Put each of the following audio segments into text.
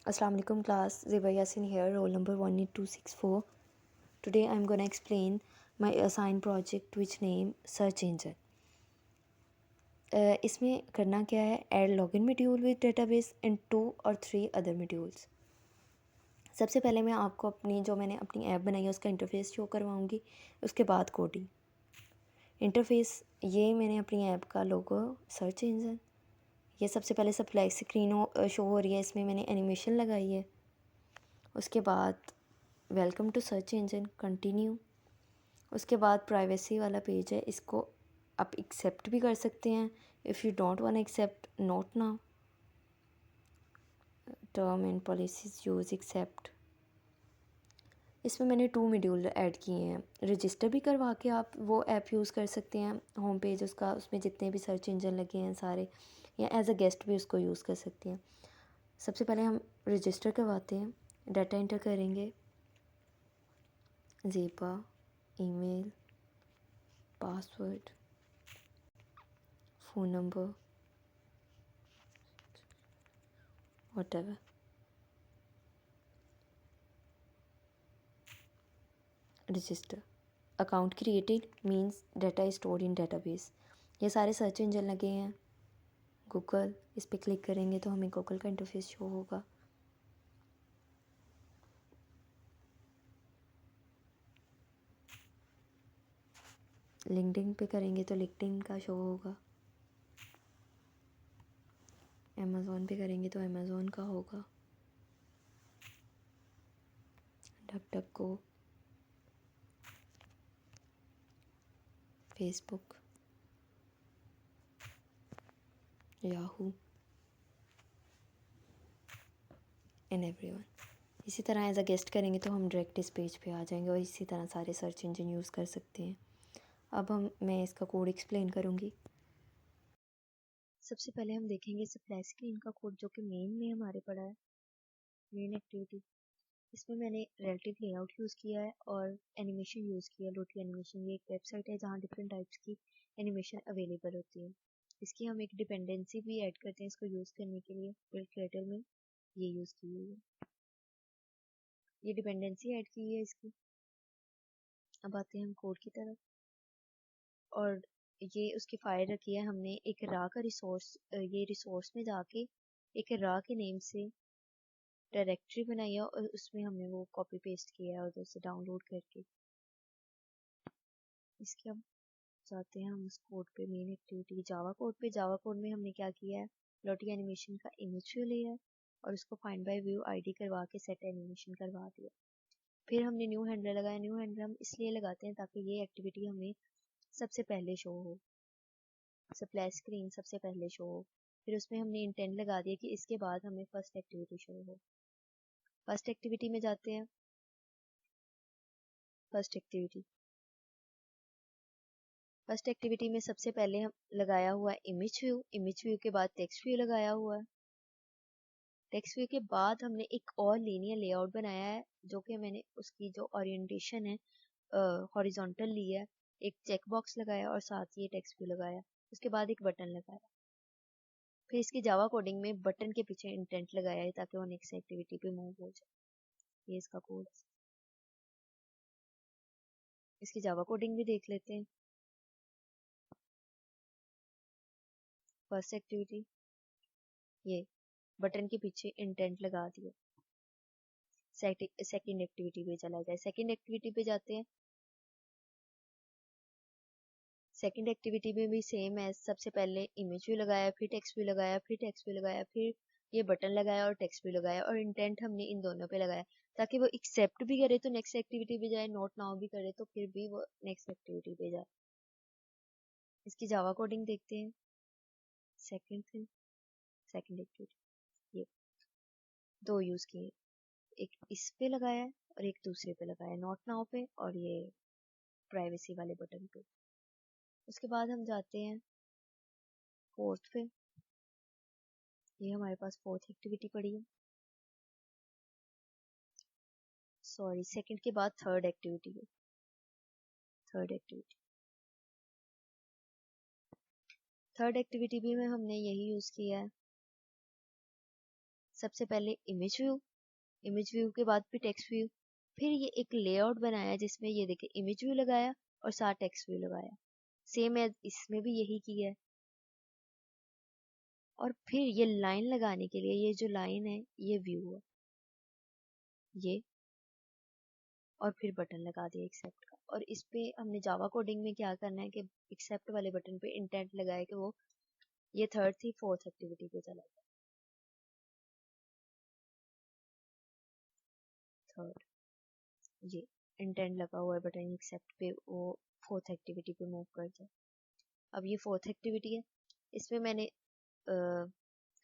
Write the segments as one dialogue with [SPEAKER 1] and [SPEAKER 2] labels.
[SPEAKER 1] Assalamu alaikum class, Ziba Yasin here, roll number 18264. Today I'm gonna explain my assigned project which name search engine. इसमें करना क्या है, add login module with database and 2 or 3 other modules. सबसे पहले मैं आपको मैंने अपनी ऐप बनाई है उसका इंटरफेस शो करवाऊँगी, उसके बाद कोडिंग। इंटरफेस ये मैंने अपनी ऐप का लोगो सर्च इंजन, ये सबसे पहले सप्लाई स्क्रीन शो हो रही है, इसमें मैंने एनिमेशन लगाई है। उसके बाद welcome to search engine, continue. उसके बाद प्राइवेसी वाला पेज है, इसको आप एक्सेप्ट भी कर सकते हैं। If you don't want accept, not now, term and policies use accept. इसमें मैंने 2 मॉड्यूल ऐड किए हैं। रजिस्टर भी करवा के आप वो ऐप यूज़ कर सकते हैं, होम पेज उसका, उसमें जितने भी सर्च इंजन लगे हैं सारे, या एज अ गेस्ट भी उसको यूज़ कर सकते हैं। सबसे पहले हम रजिस्टर करवाते हैं, डाटा एंटर करेंगे, ज़ीबा, email, password, phone number, whatever. Register, account created means data is stored in database. ये सारे सर्च इंजन लगे हैं। गूगल, इस पर क्लिक करेंगे तो हमें गूगल का इंटरफेस शो होगा। लिंक्डइन पे करेंगे तो लिंक्डइन का शो होगा। अमेज़ॉन पे करेंगे तो अमेज़ॉन का होगा। डक डक को, फेसबुक, याहू एंड एवरीवन। इसी तरह एज अ गेस्ट करेंगे तो हम डायरेक्ट इस पेज पे आ जाएंगे और इसी तरह सारे सर्च इंजन यूज़ कर सकते हैं। अब मैं इसका कोड एक्सप्लेन करूँगी। सबसे पहले हम देखेंगे सप्लाई स्क्रीन का कोड, जो कि मेन में हमारे पड़ा है, मेन एक्टिविटी। इसमें मैंने रिलेटिव लेआउट यूज़ किया है और एनिमेशन यूज़ किया है। लोटी एनिमेशन ये एक वेबसाइट है जहाँ डिफरेंट टाइप्स की एनिमेशन अवेलेबल होती है। इसकी हम एक डिपेंडेंसी भी ऐड करते हैं इसको यूज़ करने के लिए, बिल्ड क्रिएटर में ये यूज़ की हुई है, ये डिपेंडेंसी ऐड की है इसकी। अब आते हैं हम कोड की तरफ, और ये उसकी फाइल रखी है हमने एक रा का रिसोर्स, ये रिसोर्स में जाके एक रा के नेम से डायरेक्टरी बनाई है और उसमें हमने वो कॉपी पेस्ट किया है उधर से डाउनलोड करके। इसके अब जाते हैं हम उस कोड पे, मेन एक्टिविटी जावा कोड पे। जावा कोड में हमने क्या किया है, लॉटी एनिमेशन का इमेज व्यू लिया है और उसको फाइंड बाय व्यू आईडी करवा के सेट एनिमेशन करवा दिया। फिर हमने न्यू हैंडलर लगाया। न्यू हैंडलर हम इसलिए लगाते हैं ताकि ये एक्टिविटी हमें सबसे पहले शो हो, सप्लाई स्क्रीन सबसे पहले शो हो। फिर उसमें हमने इंटेंट लगा दिया कि इसके बाद हमें फर्स्ट एक्टिविटी शो हो। फर्स्ट एक्टिविटी में जाते हैं, फर्स्ट एक्टिविटी, फर्स्ट एक्टिविटी में सबसे पहले हम लगाया हुआ है इमेज व्यू। इमेज व्यू के बाद टेक्स्ट व्यू लगाया हुआ है। टेक्स्ट व्यू के बाद हमने एक और लीनियर लेआउट बनाया है, जो कि मैंने उसकी जो ओरिएंटेशन है हॉरिजॉन्टल ली है। एक चेक बॉक्स लगाया और साथ ही टेक्स्ट व्यू लगाया। उसके बाद एक बटन लगाया। फिर इसकी जावा कोडिंग में बटन के पीछे इंटेंट लगाया है ताकि वो नेक्स्ट एक्टिविटी पे मूव हो जाए। ये इसका कोड। इसकी जावा कोडिंग भी देख लेते हैं। फर्स्ट एक्टिविटी, ये बटन के पीछे इंटेंट लगा दिया। सेकंड एक्टिविटी पे चला जाए। सेकंड एक्टिविटी पे जाते हैं। सेकंड एक्टिविटी में भी सेम है, सबसे पहले इमेज व्यू लगाया, फिर टेक्स्ट व्यू लगाया, फिर टेक्स्ट व्यू लगाया, फिर ये बटन लगाया और टेक्स्ट व्यू लगाया, और इंटेंट हमने इन दोनों पे लगाया ताकि वो एक्सेप्ट भी करे तो नेक्स्ट एक्टिविटी पे जाए, नोट नाउ भी करे तो फिर भी वो नेक्स्ट एक्टिविटी पे जाए। इसकी जावा कोडिंग देखते हैं। सेकंड थिंग, सेकंड एक्टिविटी, ये दो यूज किए, एक इस पे लगाया है और एक दूसरे पे लगाया, नोट नाउ पे और ये प्राइवेसी वाले बटन पे। उसके बाद हम जाते हैं फोर्थ पे। ये हमारे पास फोर्थ एक्टिविटी पड़ी है, सॉरी सेकंड के बाद थर्ड एक्टिविटी है। थर्ड एक्टिविटी, थर्ड एक्टिविटी भी में हमने यही यूज किया है, सबसे पहले इमेज व्यू के बाद फिर टेक्स्ट व्यू, फिर ये एक लेआउट बनाया जिसमें ये देखे इमेज व्यू लगाया और साथ टेक्स्ट व्यू लगाया, सेम एज इसमें भी यही किया है। और फिर ये लाइन लगाने के लिए ये जो लाइन है ये व्यू है ये, और फिर बटन लगा दिया एक्सेप्ट का। और इस पे हमने जावा कोडिंग में क्या करना है कि एक्सेप्ट वाले बटन पे इंटेंट लगाया कि वो ये थर्ड थी, फोर्थ एक्टिविटी पे चला गया। थर्ड ये इंटेंट लगा हुआ है बटन एक्सेप्ट पे, वो फोर्थ एक्टिविटी पे मूव कर जाए। अब ये फोर्थ एक्टिविटी है, इसमें मैंने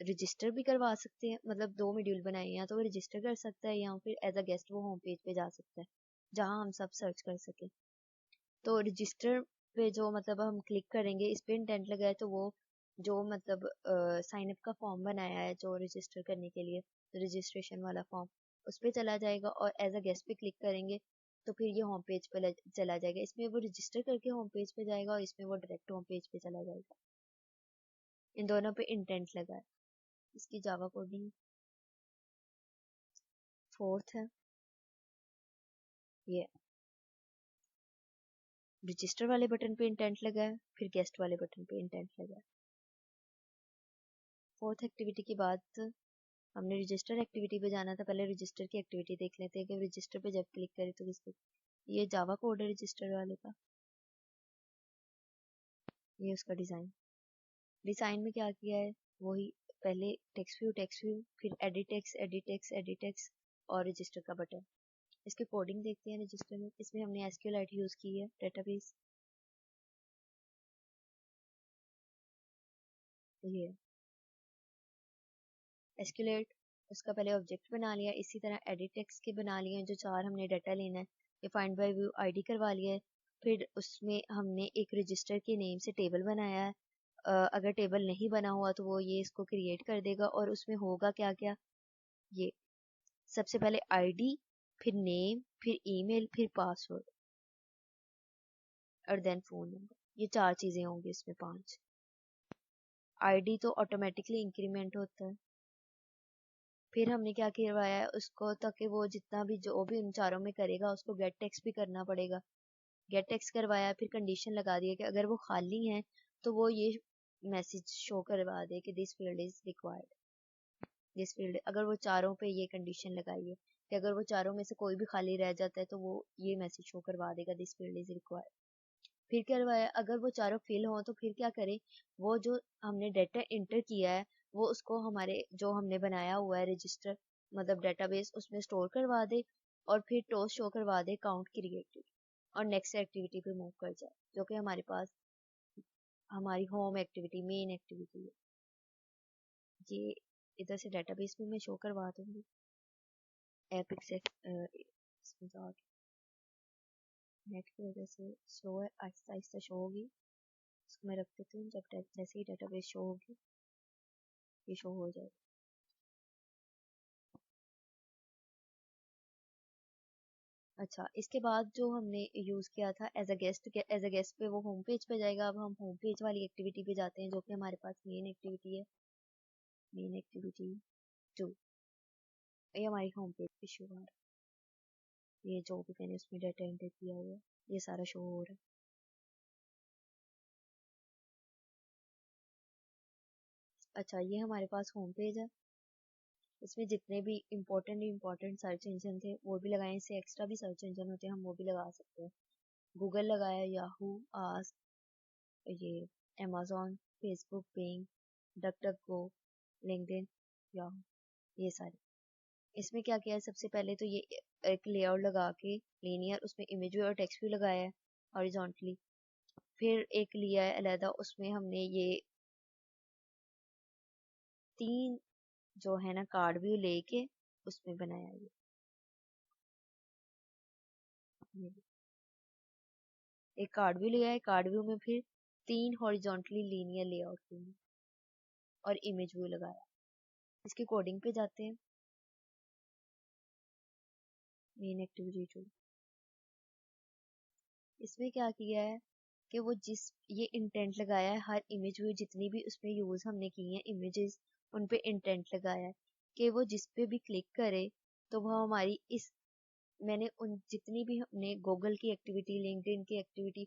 [SPEAKER 1] रजिस्टर भी करवा सकते हैं, मतलब 2 मॉड्यूल बनाए हैं, तो वो रजिस्टर कर सकता है या फिर एज अ गेस्ट वो होम पेज पे जा सकता है जहां हम सब सर्च कर सके। तो रजिस्टर पे जो मतलब हम क्लिक करेंगे, इस पे इंटेंट लगा है तो वो जो मतलब साइन अप का फॉर्म बनाया है जो रजिस्टर करने के लिए, रजिस्ट्रेशन वाला फॉर्म, उस पे चला जाएगा। और एज अ गेस्ट पे क्लिक करेंगे तो फिर ये होम पेज पे चला जाएगा। इसमें वो रजिस्टर करके होम पेज पे जाएगा और इसमें वो डायरेक्ट होम पेज पे चला जाएगा। इन दोनों पे इंटेंट लगा है। इसकी जावा कोडिंग फोर्थ है ये, रजिस्टर वाले बटन पे इंटेंट लगा है, फिर गेस्ट वाले बटन पे इंटेंट लगा है। फोर्थ एक्टिविटी के बाद हमने रजिस्टर एक्टिविटी पे जाना था। पहले रजिस्टर की एक्टिविटी देख लेते हैं कि रजिस्टर पे जब क्लिक करें तो किस पे। ये जावा कोड है रजिस्टर वाले का, ये उसका डिजाइन में क्या किया है वही, पहले टेक्स्ट व्यू, फिर एडिट टेक्स्ट और रजिस्टर का बटन। इसके कोडिंग देखते हैं रजिस्टर में। इसमें हमने एसक्यूएलआईटी यूज की है, डेटाबेस ये एसक्यूलेट, उसका पहले ऑब्जेक्ट बना लिया। इसी तरह एडिट टेक्स्ट के बना लिए, जो 4 हमने डाटा लेना है। ये फाइंड बाय व्यू आईडी करवा लिया है। फिर उसमें हमने एक रजिस्टर के नेम से टेबल बनाया है। अगर टेबल नहीं बना हुआ तो वो ये इसको क्रिएट कर देगा। और उसमें होगा क्या क्या, ये सबसे पहले आईडी, फिर नेम, फिर ईमेल, फिर पासवर्ड और देन फोन नंबर। ये 4 चीजें होंगी इसमें, 5। आईडी तो ऑटोमेटिकली इंक्रीमेंट होता है। फिर हमने क्या करवाया है उसको, ताकि वो जितना भी जो भी उन चारों में करेगा उसको गेट टेक्स्ट भी करना पड़ेगा। गेट टेक्स्ट करवाया, फिर कंडीशन लगा दिया कि अगर वो खाली है तो वो ये मैसेज शो करवा दे कि this field is required. This field, अगर वो चारों पे ये कंडीशन लगाई है कि अगर वो चारों में से कोई भी खाली रह जाता है तो वो ये मैसेज शो करवा देगा दिस फील्ड इज रिक्वायर्ड। फिर करवाया, अगर वो चारों फिल हो तो फिर क्या करे, वो जो हमने डाटा इंटर किया है वो उसको हमारे जो हमने बनाया हुआ है रजिस्टर मतलब डेटाबेस, उसमें स्टोर करवा दे और फिर टोस्ट शो करवा दे काउंट क्रिएटेड, और नेक्स्ट एक्टिविटी पे मूव कर जाए, जो कि हमारे पास हमारी होम एक्टिविटी, मेन एक्टिविटी है। ये इधर से डेटाबेस में मैं शो करवा दूंगी। एपिक इसमें जाके नेट की वजह से स्लो है, आहिस्ता आहिस्ता शो होगी। इसको मैं रख देती हूँ, जब जैसे ही डेटाबेस शो होगी ये शो हो जाएगा। अच्छा, इसके बाद जो हमने यूज किया था एज अ गेस्ट पे, वो होम पेज पे जाएगा। अब हम होम पेज वाली एक्टिविटी पे जाते हैं जो कि हमारे पास मेन एक्टिविटी है। मेन एक्टिविटी 2, ये हमारी होम पेज पे शो हो रहा है। ये जो भी मैंने उसमें डाटा एंटर किया हुआ है ये सारा शो हो रहा है। अच्छा, ये हमारे पास होम पेज है। इसमें जितने भी इम्पोर्टेंट सर्च इंजन थे वो भी लगाए। इससे एक्स्ट्रा भी सर्च इंजन होते हैं हम वो भी लगा सकते हैं। गूगल लगाया, याहू, आस्क, ये amazon, Facebook, Bing, DuckDuckGo, LinkedIn, Yahoo, ये सारे। इसमें क्या किया है, सबसे पहले तो ये एक लेआउट लगा के लीनियर, उसमें इमेज भी और टेक्स्ट भी लगाया है हॉरिजॉन्टली। फिर एक लिया है अलहदा, उसमें हमने ये 3 जो है ना कार्ड व्यू लेके उसमें बनाया ये एक कार्ड व्यू लिया है। कार्ड व्यू में फिर 3 हॉरिजॉन्टली लीनियर लेआउट लिए और इमेज व्यू लगाया। इसकी कोडिंग पे जाते हैं। मेन एक्टिविटी 2, इसमें क्या किया है कि वो जिस ये इंटेंट लगाया है हर इमेज व्यू जितनी भी उसमें यूज हमने की है इमेजेस, उन पे इंटेंट लगाया है कि वो जिस पे भी क्लिक करे तो वो हमारी इस मैंने उन जितनी भी हमने गूगल की एक्टिविटी, लिंक्डइन की एक्टिविटी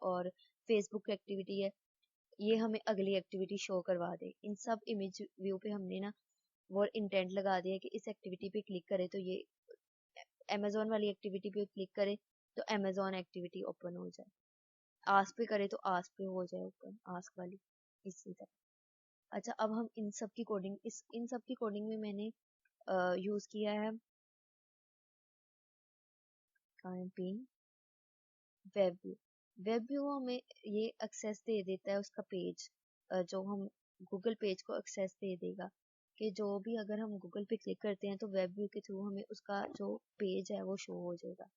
[SPEAKER 1] और फेसबुक की एक्टिविटी है, ये हमें अगली एक्टिविटी शो करवा दे। इन सब इमेज व्यू पे हमने ना वो इंटेंट लगा दिया कि इस एक्टिविटी पे क्लिक करे तो ये अमेजोन वाली एक्टिविटी पे क्लिक करे तो अमेजोन एक्टिविटी ओपन हो जाए, आस्क पे करे तो आस्क पे हो जाए ओपन, आस्क वाली इसी तरह। अच्छा, अब हम इन सब की कोडिंग इन सब की कोडिंग में मैंने यूज किया है campaign web view. Web view हमें ये एक्सेस दे देता है उसका पेज, जो हम गूगल पेज को एक्सेस दे देगा कि जो भी अगर हम गूगल पे क्लिक करते हैं तो वेब व्यू के थ्रू हमें उसका जो पेज है वो शो हो जाएगा।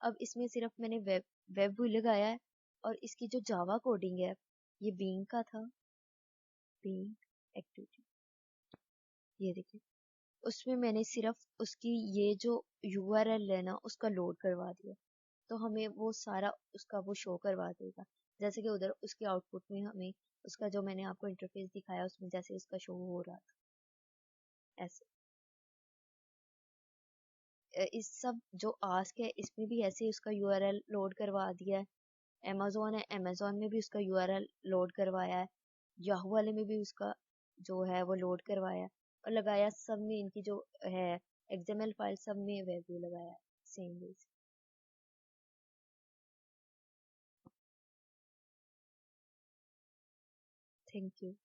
[SPEAKER 1] अब इसमें सिर्फ मैंने वेब व्यू लगाया है और इसकी जो जावा कोडिंग है ये बीइंग का था, बीइंग एक्टिविटी, ये देखिए उसमें मैंने सिर्फ उसकी ये जो यूआरएल है ना उसका लोड करवा दिया तो हमें वो सारा उसका वो शो करवा देगा। जैसे कि उधर उसके आउटपुट में हमें उसका जो मैंने आपको इंटरफेस दिखाया उसमें जैसे उसका शो हो रहा था ऐसे। इस सब जो आस्क है इसमें भी ऐसे ही उसका यूआरएल लोड करवा दिया है। अमेजोन है, अमेजोन में भी उसका यूआरएल लोड करवाया है, याहू वाले में भी उसका जो है वो लोड करवाया है और लगाया सब में इनकी जो है एक्सएमएल फाइल सब में वैल्यू लगाया है सेम वे। Thank you.